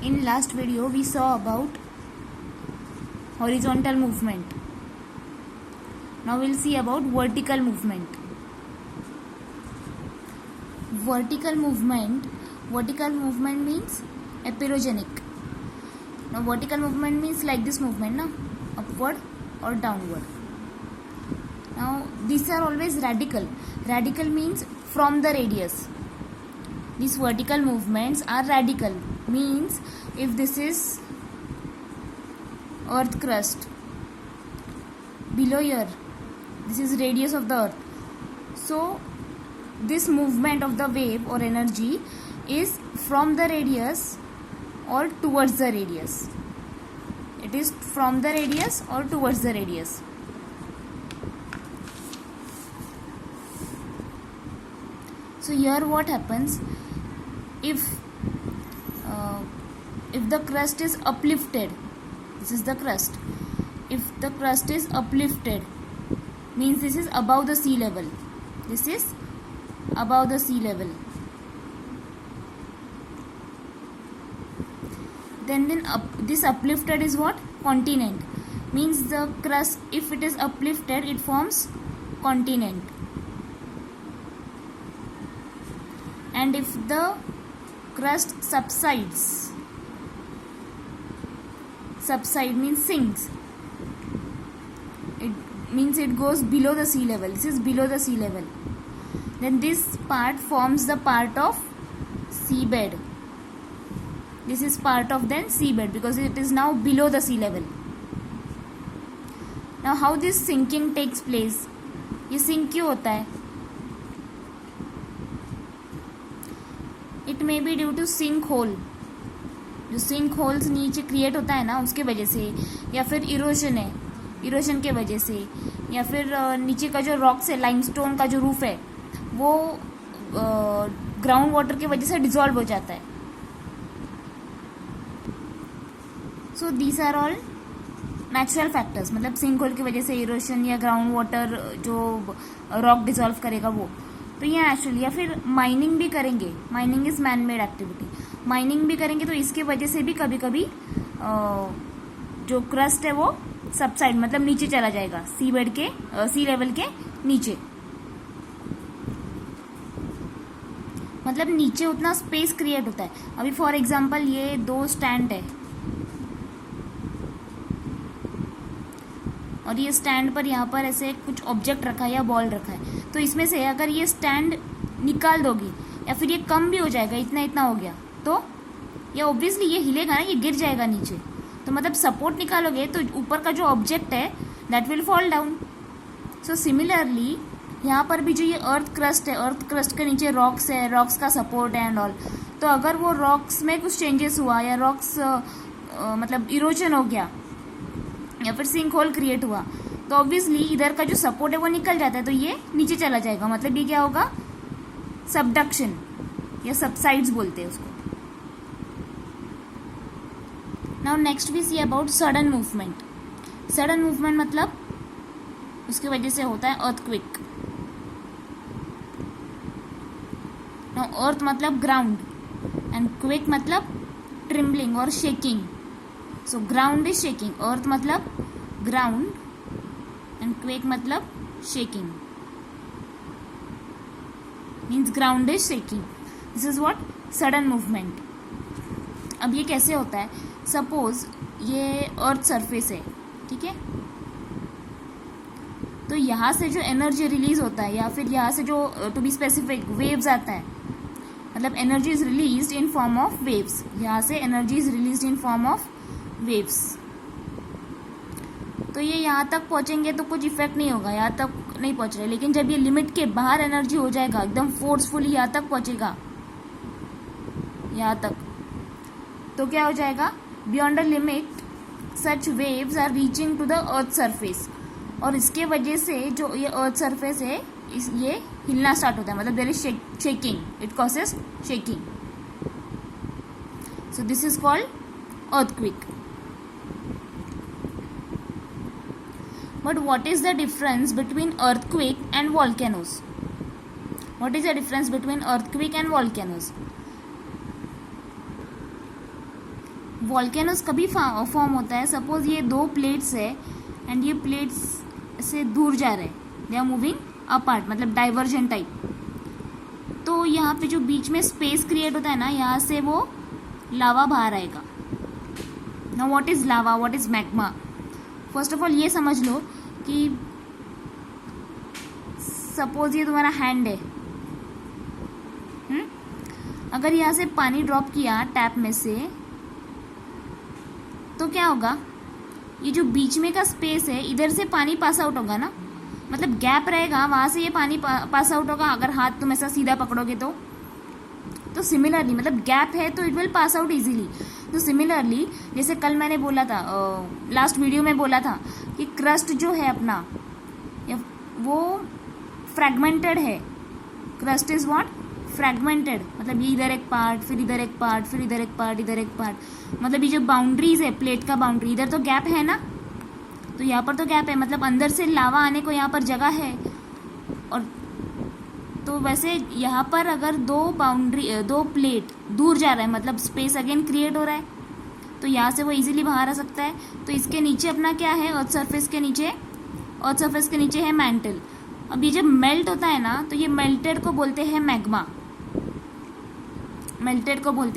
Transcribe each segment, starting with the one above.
In last video we saw about horizontal movement. Now we'll see about vertical movement. Vertical movement means apeirogynic. Now vertical movement means like this movement, na? Upward or downward. Now these are always radical. Radical means from the radius. These vertical movements are radical, means if this is earth crust, below here this is radius of the earth, so this movement of the wave or energy is from the radius or towards the radius. It is from the radius or towards the radius. So here what happens, if the crust is uplifted, this is the crust, if the crust is uplifted means this is above the sea level, this is above the sea level, then this uplifted is what? Continent. Means the crust, if it is uplifted, it forms continent. And if the crust subsides, subside means sinks, it means it goes below the sea level, this is below the sea level, then this part forms the part of seabed. This is part of then seabed because it is now below the sea level. Now how this sinking takes place? ये sink क्यों होता है? It may be due to sink hole. जो sink holes नीचे create होता है ना, उसके वजह से, या फिर इरोजन है, इरोजन के वजह से, या फिर नीचे का जो रॉक्स है, लाइमस्टोन का जो रूफ है, वो ग्राउंड वाटर की वजह से डिसॉल्व हो जाता है. So these are all natural factors. मतलब सिंक होल की वजह से इरोजन या ग्राउंड वाटर जो रॉक डिसॉल्व करेगा वो, तो ये नेचुरल. या फिर माइनिंग भी करेंगे, mining is man made activity, mining भी करेंगे तो इसके वजह से भी कभी कभी जो क्रस्ट है वो सबसाइड मतलब नीचे चला जाएगा, सी बेड के सी लेवल के नीचे. मतलब नीचे उतना स्पेस क्रिएट होता है. अभी फॉर एग्जांपल ये दो स्टैंड है और ये स्टैंड पर यहाँ पर ऐसे कुछ ऑब्जेक्ट रखा है या बॉल रखा है, तो इसमें से अगर ये स्टैंड निकाल दोगी या फिर ये कम भी हो जाएगा, इतना इतना हो गया, तो ये ऑब्वियसली ये हिलेगा ना, ये गिर जाएगा नीचे. तो मतलब सपोर्ट निकालोगे तो ऊपर का जो ऑब्जेक्ट है that will fall down. So similarly यहाँ पर भी जो ये अर्थ क्रस्ट है, अर्थ क्रस्ट के नीचे रॉक्स है, रॉक्स का सपोर्ट है एंड ऑल, तो अगर वो रॉक्स में कुछ चेंजेस हुआ या रॉक्स मतलब इरोजन हो गया या फिर सिंक होल क्रिएट हुआ, तो ऑब्वियसली इधर का जो सपोर्ट है वो निकल जाता है, तो ये नीचे चला जाएगा. मतलब ये क्या होगा? सबडक्शन या सबसाइड्स बोलते हैं उसको. Now next we see about sudden movement. Sudden movement मतलब उसकी वजह से होता है अर्थक्वेक. नाउ अर्थ मतलब ग्राउंड एंड क्वेक मतलब ट्रिम्बलिंग और shaking. So ground is shaking. Earth मतलब ग्राउंड एंड क्वेक मतलब shaking, means ground is shaking. This is what? Sudden movement. अब ये कैसे होता है? सपोज ये अर्थ सरफेस है, ठीक है, तो यहाँ से जो एनर्जी रिलीज होता है या फिर यहाँ से जो टू बी स्पेसिफिक वेव्स आता है, मतलब energy is released in form of waves. यहाँ से energy is released in form of waves. तो ये यहाँ तक पहुँचेंगे तो कुछ इफेक्ट नहीं होगा, यहाँ तक नहीं पहुँच रहे. लेकिन जब ये लिमिट के बाहर एनर्जी हो जाएगा, एकदम फोर्सफुली यहाँ तक पहुँचेगा, यहाँ तक, तो क्या हो जाएगा? Beyond a limit such waves are reaching to the earth surface. और इसके वजह से जो ये अर्थ सरफेस है ये हिलना स्टार्ट होता है, मतलब there is shaking, it causes shaking. So this is called earthquake. But what is the difference between earthquake and volcanoes? What is the difference between earthquake and volcanoes? Volcanoes कभी form होता है, suppose ये दो plates है and ये plates से दूर जा रहे हैं, दे आर मूविंग अपार्ट, मतलब डाइवर्जन टाइप। तो यहाँ पे जो बीच में स्पेस क्रिएट होता है ना, यहाँ से वो लावा बाहर आएगा। Now what is lava, what is magma? First of all ये समझ लो कि सपोज ये तुम्हारा हैंड है, अगर यहाँ से पानी ड्रॉप किया टैप में से, तो क्या होगा, ये जो बीच में का स्पेस है इधर से पानी पास आउट होगा ना, मतलब गैप रहेगा, वहाँ से ये पानी पास आउट होगा। अगर हाथ तुम ऐसा सीधा पकड़ोगे तो सिमिलरली, मतलब गैप है तो it will pass out easily. तो सिमिलरली जैसे कल मैंने बोला था, लास्ट वीडियो में बोला था कि क्रस्ट जो है अपना वो फ्रैगमेंटेड है। Crust is what? फ्रैगमेंटेड, मतलब ये इधर एक पार्ट, फिर इधर एक पार्ट, फिर इधर एक पार्ट, इधर एक पार्ट, मतलब ये जो बाउंड्रीज है प्लेट का बाउंड्री, इधर तो गैप है ना, तो यहाँ पर तो गैप है, मतलब अंदर से लावा आने को यहाँ पर जगह है। और तो वैसे यहाँ पर अगर दो प्लेट दूर जा रहा है, मतलब स्पेस अगेन क्रिएट हो रहा है, तो यहाँ से वो इजीली बाहर आ सकता है। तो इसके नीचे अपना क्या है, अर्थ सरफेस के नीचे है मैंटल। अब ये जब मेल्ट होता है ना, तो ये मेल्टेड को बोलते हैं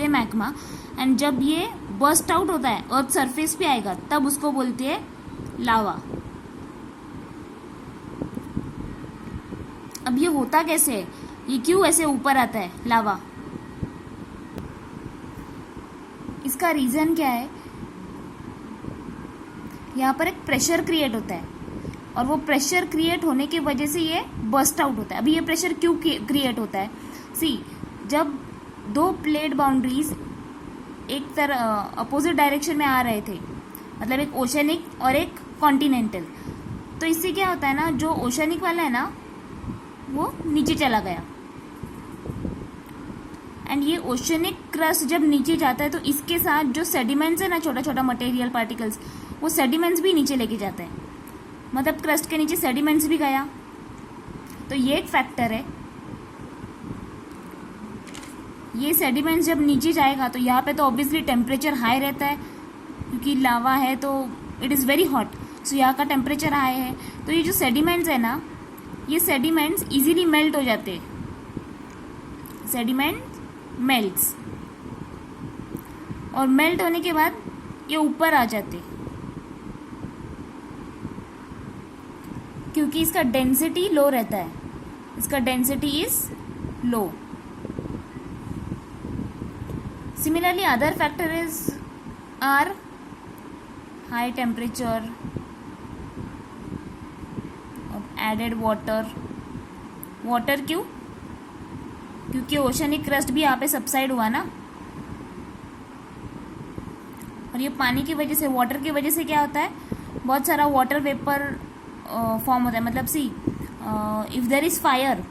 मैग्मा, एंड जब ये बर्स्ट आउट होता है अर्थ सरफेस पे आएगा, तब उसको बोलते हैं लावा। अब ये होता कैसे है, ये क्यों ऐसे ऊपर आता है लावा? इसका रीजन क्या है, यहाँ पर एक प्रेशर क्रिएट होता है, और वो प्रेशर क्रिएट होने की वजह से ये बर्स्ट आउट होता है। अभी ये प्रेशर क्यों क्रिएट होता है? सी, जब दो प्लेट बाउंड्रीज एक तरह अपोजिट डायरेक्शन में आ रहे थे, मतलब एक ओशनिक और एक कॉन्टिनेंटल, तो इससे क्या होता है ना, जो ओशनिक वाला है ना वो नीचे चला गया, एंड ये ओशनिक क्रस्ट जब नीचे जाता है तो इसके साथ जो सेडिमेंट्स है ना, छोटा छोटा मटेरियल पार्टिकल्स, वो सेडिमेंट्स भी नीचे लेके जाते हैं, मतलब क्रस्ट के नीचे सेडिमेंट्स भी गया। तो ये एक फैक्टर है। ये सेडिमेंट्स जब नीचे जाएगा तो यहाँ पे तो ऑब्वियसली टेम्परेचर हाई रहता है, क्योंकि लावा है तो इट इज़ वेरी हॉट, सो यहाँ का टेम्परेचर हाई है। तो ये जो सेडिमेंट्स है ना, ये सेडिमेंट्स इजीली मेल्ट हो जाते हैं, सेडिमेंट मेल्ट्स, और मेल्ट होने के बाद ये ऊपर आ जाते हैं, क्योंकि इसका डेंसिटी लो रहता है, इसका density is low. Similarly, other factor is are high temperature और added water। water क्यों? क्योंकि ओशनिक क्रस्ट भी यहाँ पे सबसाइड हुआ ना, और ये पानी की वजह से, वाटर की वजह से क्या होता है, बहुत सारा वाटर वेपर फॉर्म होता है। मतलब see, if there is fire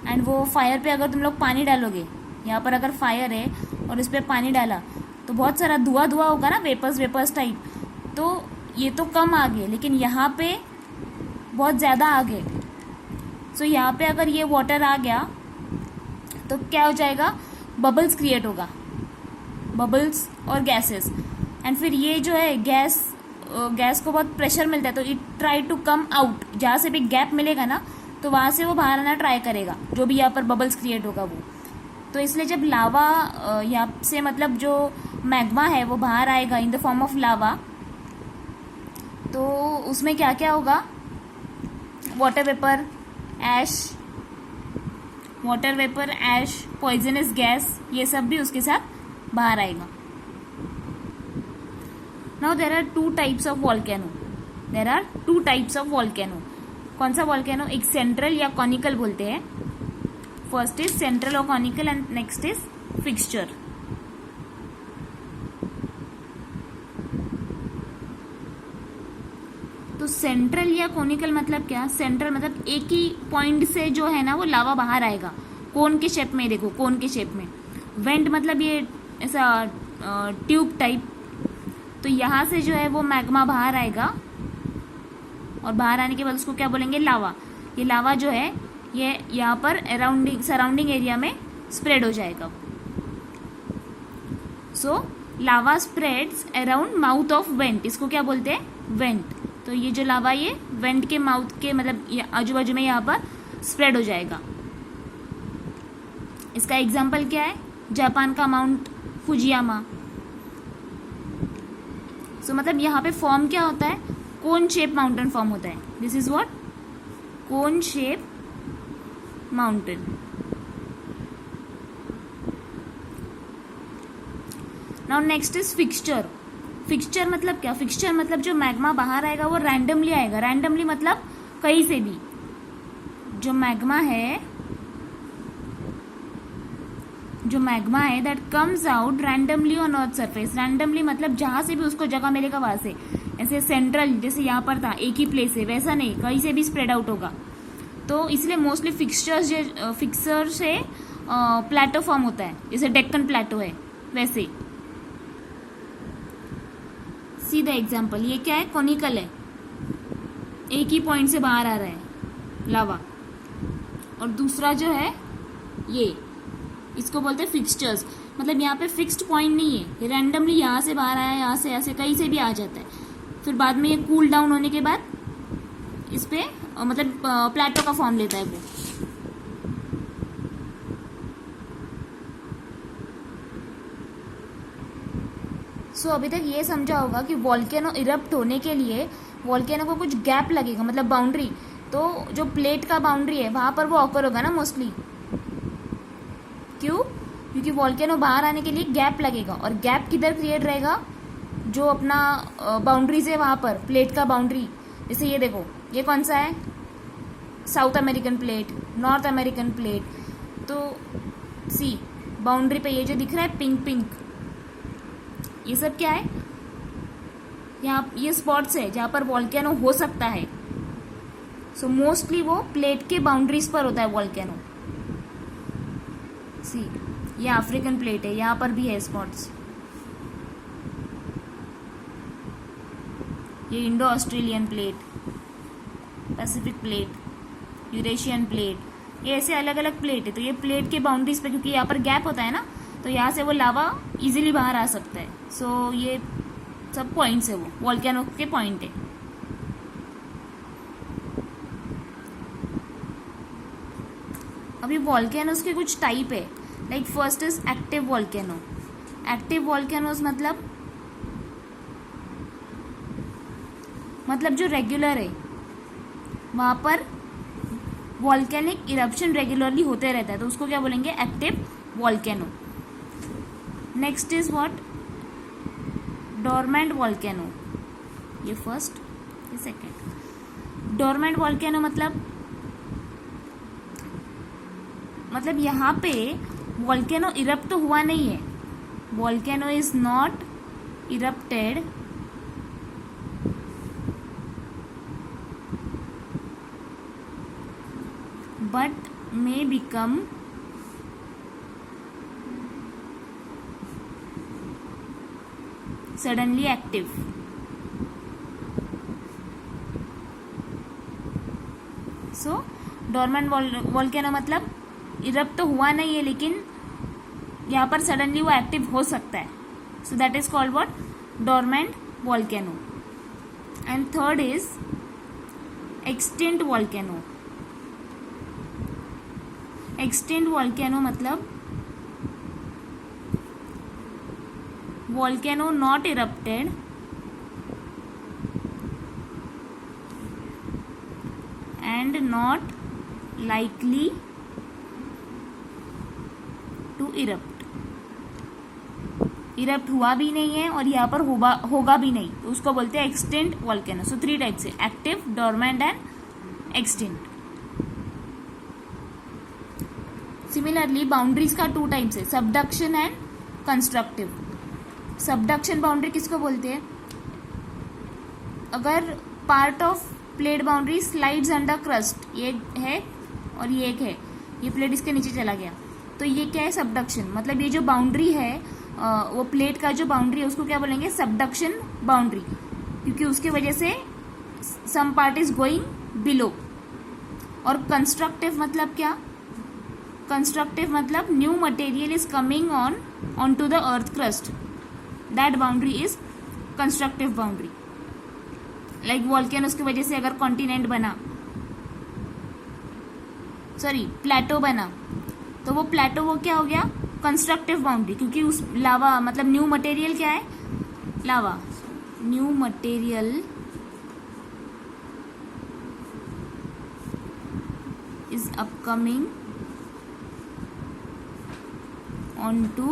and वो फायर पे अगर तुम लोग पानी डालोगे, यहाँ पर अगर फायर है और इस पर पानी डाला तो बहुत सारा धुआं होगा ना, वेपर्स टाइप, तो ये तो कम आ गए, लेकिन यहाँ पे बहुत ज़्यादा आ गए। सो यहाँ पे अगर ये वाटर आ गया तो क्या हो जाएगा, बबल्स क्रिएट होगा, बबल्स और गैसेस, एंड फिर ये जो है गैस को बहुत प्रेशर मिलता है, तो it try to come out. जहाँ से भी गैप मिलेगा ना, तो वहाँ से वो बाहर आना ट्राई करेगा, जो भी यहाँ पर बबल्स क्रिएट होगा वो। तो इसलिए जब लावा यहाँ से, मतलब जो मैग्मा है वो बाहर आएगा in the form of lava, तो उसमें क्या क्या होगा, water vapour, ash, poisonous gas, ये सब भी उसके साथ बाहर आएगा। Now there are two types of volcano. कौन सा वॉल्केनो? एक सेंट्रल या कॉनिकल बोलते हैं। फर्स्ट इज सेंट्रल और conical and next is fixture. तो सेंट्रल या कॉनिकल मतलब क्या? सेंट्रल मतलब एक ही पॉइंट से जो है ना वो लावा बाहर आएगा, कोन के शेप में। देखो कोन के शेप में। वेंट मतलब ये ऐसा ट्यूब टाइप। तो यहाँ से जो है वो मैग्मा बाहर आएगा, और बाहर आने के बाद उसको क्या बोलेंगे? लावा। ये लावा जो है ये यहाँ पर सराउंडिंग एरिया में स्प्रेड हो जाएगा। So lava spreads around mouth of vent, इसको क्या बोलते हैं? वेंट। तो ये जो लावा ये वेंट के माउथ के मतलब आजू बाजू में यहाँ पर स्प्रेड हो जाएगा। इसका एग्जाम्पल क्या है? जापान का माउंट फुजियामा। सो मतलब यहाँ पे फॉर्म क्या होता है? कोन शेप माउंटेन फॉर्म होता है। This is what? Cone shape mountain. Now next is fixture. Fixture मतलब क्या? फिक्सचर मतलब जो मैग्मा बाहर आएगा वो रैंडमली आएगा। रैंडमली मतलब कहीं से भी। जो मैग्मा है that comes out randomly on earth surface. Randomly मतलब जहां से भी उसको जगह मिलेगा वहां से, ऐसे सेंट्रल जैसे यहाँ पर था एक ही प्लेस है, वैसा नहीं, कहीं से भी स्प्रेड आउट होगा। तो इसलिए मोस्टली फिक्सर से प्लेटो फॉर्म होता है, जैसे डेक्कन प्लेटो है वैसे। सी द एग्जाम्पल, ये क्या है? कॉनिकल है, एक ही पॉइंट से बाहर आ रहा है लावा। और दूसरा जो है ये, इसको बोलते हैं फिक्सचर्स। मतलब यहाँ पे फिक्स्ड पॉइंट नहीं है, रैंडमली यहाँ से बाहर आया, यहाँ से ऐसे कहीं से भी आ जाता है। फिर बाद में ये कूल डाउन होने के बाद इस पे मतलब प्लेटो का फॉर्म लेता है वो। सो अभी तक ये समझा होगा कि वॉल्केनो इरप्ट होने के लिए वॉल्केनो को कुछ गैप लगेगा, मतलब बाउंड्री। तो जो प्लेट का बाउंड्री है वहां पर वो ऑकर होगा ना मोस्टली। क्यों? क्योंकि वॉल्केनो बाहर आने के लिए गैप लगेगा। और गैप किधर क्रिएट रहेगा? जो अपना बाउंड्रीज है वहां पर, प्लेट का बाउंड्री। जैसे ये देखो, ये कौन सा है? South American plate, north American plate. तो सी बाउंड्री पे ये जो दिख रहा है पिंक पिंक, ये सब क्या है? यहाँ ये स्पॉट्स है जहां पर वॉल्केनो हो सकता है। सो मोस्टली वो प्लेट के बाउंड्रीज पर होता है वॉल्केनो। सी ये अफ्रीकन प्लेट है, यहाँ पर भी है स्पॉट्स। ये Indo Australian plate, Pacific plate, Eurasian plate, ये ऐसे अलग अलग प्लेट है। तो ये प्लेट के बाउंड्रीज पे, क्योंकि यहाँ पर गैप होता है ना, तो यहाँ से वो लावा इजीली बाहर आ सकता है। सो ये सब पॉइंट्स है, वो वॉल्केनो के पॉइंट है। अभी वॉल्केनोस के कुछ टाइप है। Like first is active volcano. Active volcanoes मतलब जो रेगुलर है, वहां पर वॉल्केनिक इरप्शन रेगुलरली होते रहता है, तो उसको क्या बोलेंगे? Active volcano. Next is what? Dormant volcano. ये फर्स्ट, ये सेकेंड। डोरमेंट वॉल्केनो मतलब यहाँ पे वॉल्केनो इरप्ट तो हुआ नहीं है। Volcano is not erupted but may become suddenly active. So dormant volcano मतलब इरप्ट तो हुआ नहीं है, लेकिन यहाँ पर सडनली वो एक्टिव हो सकता है। So that is called what? Dormant volcano. And third is extinct volcano. Extinct volcano मतलब volcano not erupted and not likely to erupt. Erupt हुआ भी नहीं है और यहाँ पर होगा भी नहीं, तो उसको बोलते हैं एक्सटिंक्ट वॉल्केनो। सो 3 टाइप्स है: active, dormant and extinct. Similarly boundaries का 2 टाइप्स है: subduction and constructive. Subduction boundary किसको बोलते हैं? अगर part of plate boundary slides under crust, ये है और ये एक है, ये प्लेट इसके नीचे चला गया, तो ये क्या है? सबडक्शन। मतलब ये जो बाउंड्री है, वो प्लेट का जो बाउंड्री है, उसको क्या बोलेंगे? सबडक्शन बाउंड्री, क्योंकि उसके वजह से some part is going below. और कंस्ट्रक्टिव मतलब क्या? कंस्ट्रक्टिव मतलब new material is coming on to the earth crust, that boundary is constructive boundary. Like volcanoes की वजह से अगर कॉन्टिनेंट बना, सॉरी प्लेटो बना, तो वो प्लेटो वो क्या हो गया, कंस्ट्रक्टिव बाउंड्री, क्योंकि उस लावा मतलब न्यू मटेरियल क्या है, lava, new material is upcoming onto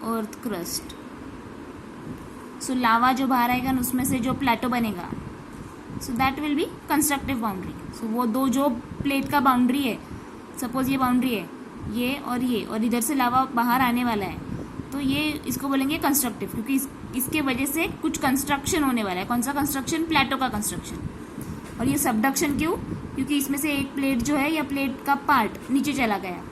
earth crust। So lava जो बाहर आएगा उसमें से जो प्लेटो बनेगा, so that will be constructive boundary. सो वो दो जो प्लेट का बाउंड्री है, सपोज ये बाउंड्री है ये, और इधर से लावा बाहर आने वाला है, तो ये इसको बोलेंगे कंस्ट्रक्टिव, क्योंकि इसके वजह से कुछ कंस्ट्रक्शन होने वाला है। कौन सा कंस्ट्रक्शन, प्लेटो का कंस्ट्रक्शन। और ये सबडक्शन क्यों, क्योंकि इसमें से एक प्लेट जो है या प्लेट का पार्ट नीचे चला गया,